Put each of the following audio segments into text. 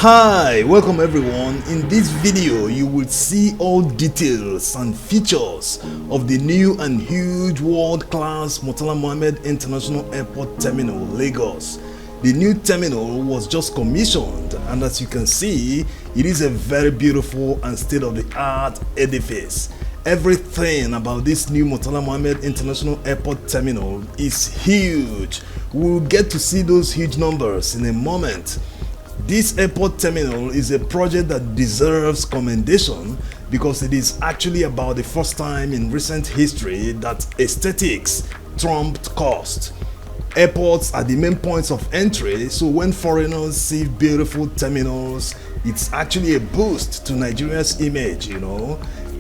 Hi, welcome everyone. In this video you will see all details and features of the new and huge world-class Murtala Mohammed International Airport Terminal, Lagos. The new terminal was just commissioned, and as you can see, it is a very beautiful and state-of-the-art edifice. Everything about this new Murtala Mohammed International Airport Terminal is huge. We'll get to see those huge numbers in a moment. This airport terminal is a project that deserves commendation because it is actually about the first time in recent history that aesthetics trumped cost. Airports are the main points of entry, so when foreigners see beautiful terminals, it's actually a boost to Nigeria's image,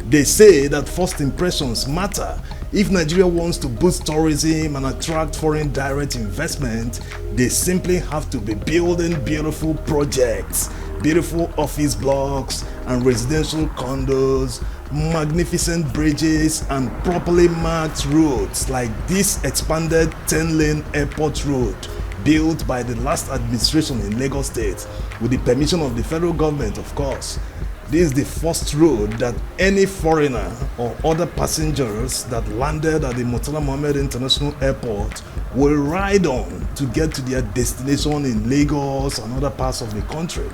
They say that first impressions matter. If Nigeria wants to boost tourism and attract foreign direct investment, they simply have to be building beautiful projects, beautiful office blocks and residential condos, magnificent bridges and properly marked roads like this expanded 10-lane airport road built by the last administration in Lagos State with the permission of the federal government, of course. This is the first road that any foreigner or other passengers that landed at the Murtala Mohammed International Airport will ride on to get to their destination in Lagos and other parts of the country.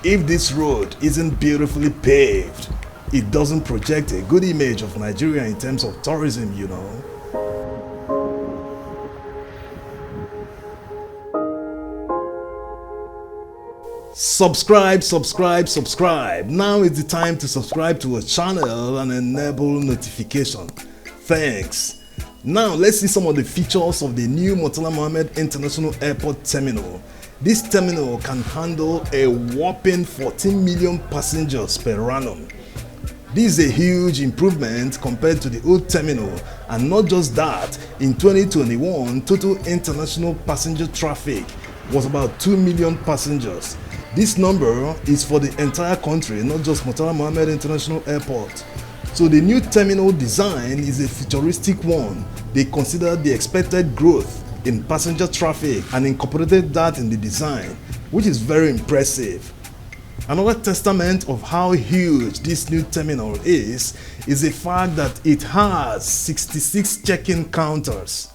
If this road isn't beautifully paved, it doesn't project a good image of Nigeria in terms of tourism, Subscribe. Now is the time to subscribe to our channel and enable notification. Thanks. Now let's see some of the features of the new Murtala Mohammed International Airport Terminal. This terminal can handle a whopping 14 million passengers per annum. This is a huge improvement compared to the old terminal, and not just that, in 2021 total international passenger traffic was about 2 million passengers. This number is for the entire country, not just Murtala Mohammed International Airport. So the new terminal design is a futuristic one. They considered the expected growth in passenger traffic and incorporated that in the design, which is very impressive. Another testament of how huge this new terminal is the fact that it has 66 check-in counters.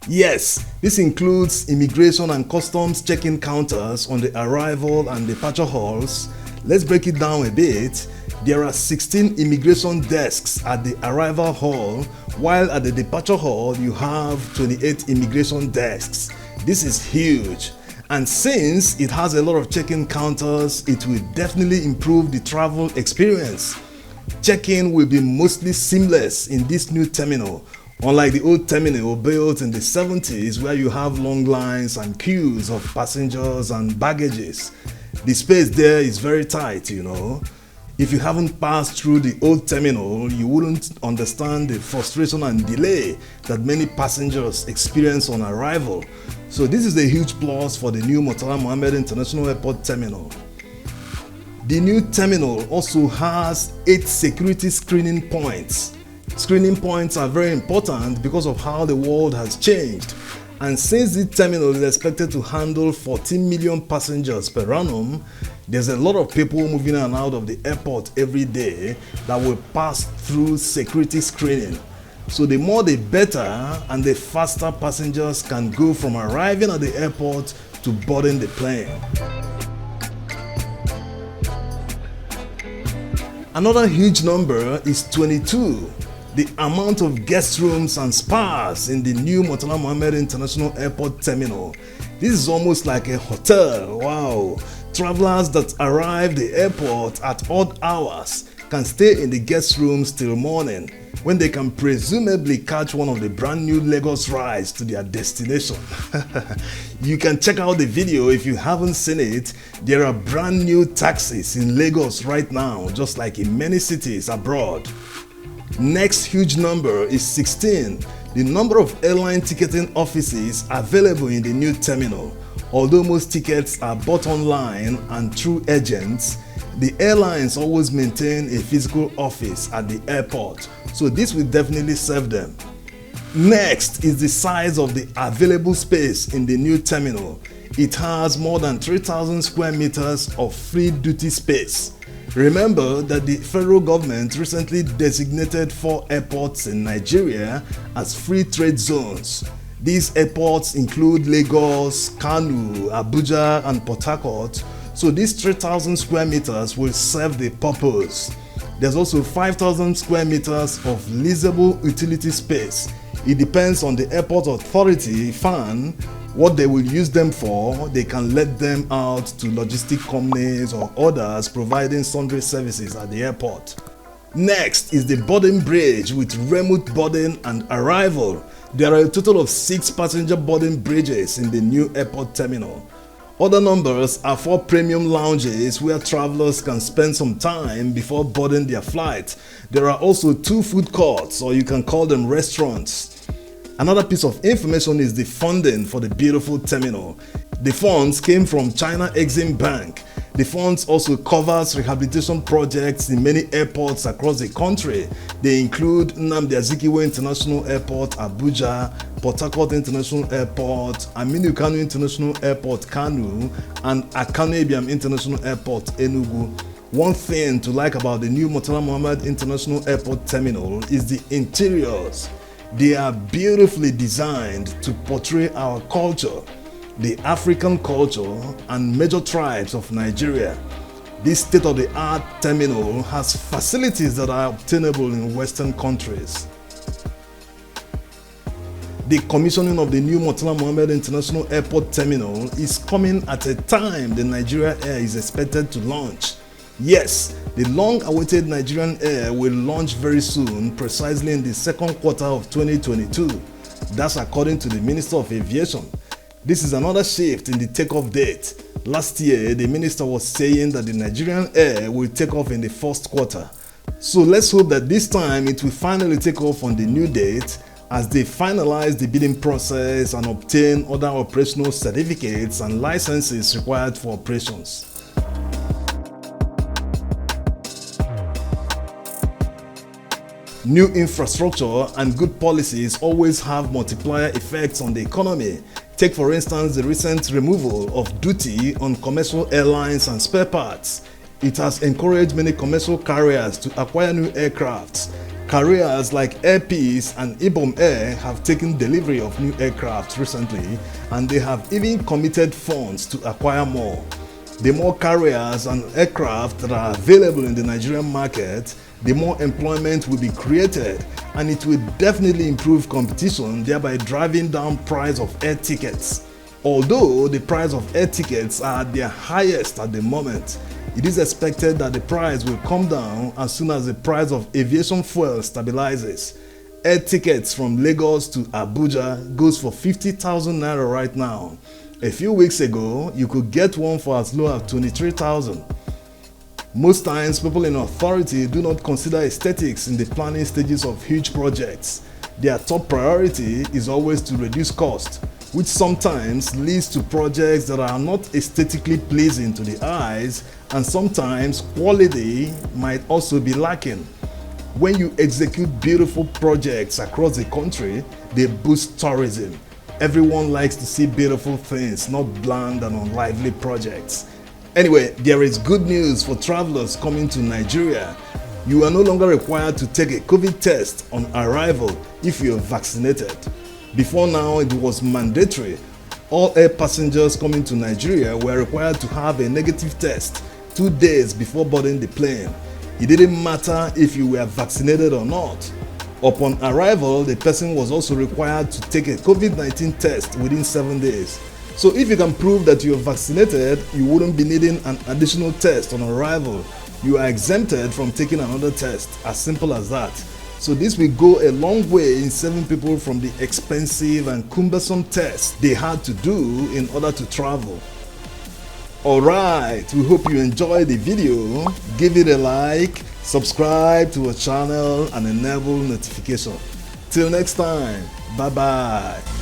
Yes, this includes immigration and customs check-in counters on the arrival and departure halls. Let's break it down a bit. There are 16 immigration desks at the arrival hall, while at the departure hall you have 28 immigration desks. This is huge. And since it has a lot of check-in counters, it will definitely improve the travel experience. Check-in will be mostly seamless in this new terminal. Unlike the old terminal built in the 70s where you have long lines and queues of passengers and baggages. The space there is very tight, If you haven't passed through the old terminal, you wouldn't understand the frustration and delay that many passengers experience on arrival. So this is a huge plus for the new Murtala Mohammed International Airport Terminal. The new terminal also has 8 security screening points. Screening points are very important because of how the world has changed, and since the terminal is expected to handle 14 million passengers per annum, there's a lot of people moving in and out of the airport every day that will pass through security screening. So the more the better, and the faster passengers can go from arriving at the airport to boarding the plane. Another huge number is 22. The amount of guest rooms and spas in the new Murtala Mohammed International Airport Terminal. This is almost like a hotel. Wow! Travelers that arrive the airport at odd hours can stay in the guest rooms till morning, when they can presumably catch one of the brand new Lagos rides to their destination. You can check out the video if you haven't seen it. There are brand new taxis in Lagos right now, just like in many cities abroad. Next huge number is 16, the number of airline ticketing offices available in the new terminal. Although most tickets are bought online and through agents, the airlines always maintain a physical office at the airport, so this will definitely serve them. Next is the size of the available space in the new terminal. It has more than 3,000 square meters of free duty space. Remember that the federal government recently designated 4 airports in Nigeria as free trade zones. These airports include Lagos, Kano, Abuja, and Port Harcourt, so these 3,000 square meters will serve the purpose. There's also 5,000 square meters of leasable utility space. It depends on the airport authority, FAN, what they will use them for. They can let them out to logistic companies or others providing sundry services at the airport. Next is the boarding bridge with remote boarding and arrival. There are a total of 6 passenger boarding bridges in the new airport terminal. Other numbers are 4 premium lounges where travelers can spend some time before boarding their flight. There are also 2 food courts, or you can call them restaurants. Another piece of information is the funding for the beautiful terminal. The funds came from China Exim Bank. The funds also covers rehabilitation projects in many airports across the country. They include Nnamdi Azikiwe International Airport, Abuja, Port Harcourt International Airport, Aminu Kano International Airport, Kano, and Akano Ibiam International Airport, Enugu. One thing to like about the new Murtala Mohammed International Airport Terminal is the interiors. They are beautifully designed to portray our culture, the African culture, and major tribes of Nigeria. This state-of-the-art terminal has facilities that are obtainable in Western countries. The commissioning of the new Murtala Mohammed International Airport Terminal is coming at a time the Nigeria Air is expected to launch. Yes, the long-awaited Nigerian Air will launch very soon, precisely in the second quarter of 2022. That's according to the Minister of Aviation. This is another shift in the takeoff date. Last year, the minister was saying that the Nigerian Air will take off in the first quarter. So let's hope that this time it will finally take off on the new date as they finalize the bidding process and obtain other operational certificates and licenses required for operations. New infrastructure and good policies always have multiplier effects on the economy. Take for instance the recent removal of duty on commercial airlines and spare parts. It has encouraged many commercial carriers to acquire new aircrafts. Carriers like Air Peace and Ibom Air have taken delivery of new aircraft recently, and they have even committed funds to acquire more. The more carriers and aircraft that are available in the Nigerian market, the more employment will be created, and it will definitely improve competition, thereby driving down price of air tickets. Although the price of air tickets are at their highest at the moment, it is expected that the price will come down as soon as the price of aviation fuel stabilizes. Air tickets from Lagos to Abuja goes for 50,000 naira right now. A few weeks ago, you could get one for as low as 23,000. Most times, people in authority do not consider aesthetics in the planning stages of huge projects. Their top priority is always to reduce cost, which sometimes leads to projects that are not aesthetically pleasing to the eyes, and sometimes quality might also be lacking. When you execute beautiful projects across the country, they boost tourism. Everyone likes to see beautiful things, not bland and unlively projects. Anyway, there is good news for travelers coming to Nigeria. You are no longer required to take a COVID test on arrival if you are vaccinated. Before now, it was mandatory. All air passengers coming to Nigeria were required to have a negative test 2 days before boarding the plane. It didn't matter if you were vaccinated or not. Upon arrival, the person was also required to take a COVID-19 test within 7 days. So if you can prove that you are vaccinated, you wouldn't be needing an additional test on arrival. You are exempted from taking another test, as simple as that. So this will go a long way in saving people from the expensive and cumbersome tests they had to do in order to travel. Alright, we hope you enjoyed the video. Give it a like, subscribe to our channel and enable notification. Till next time, bye bye.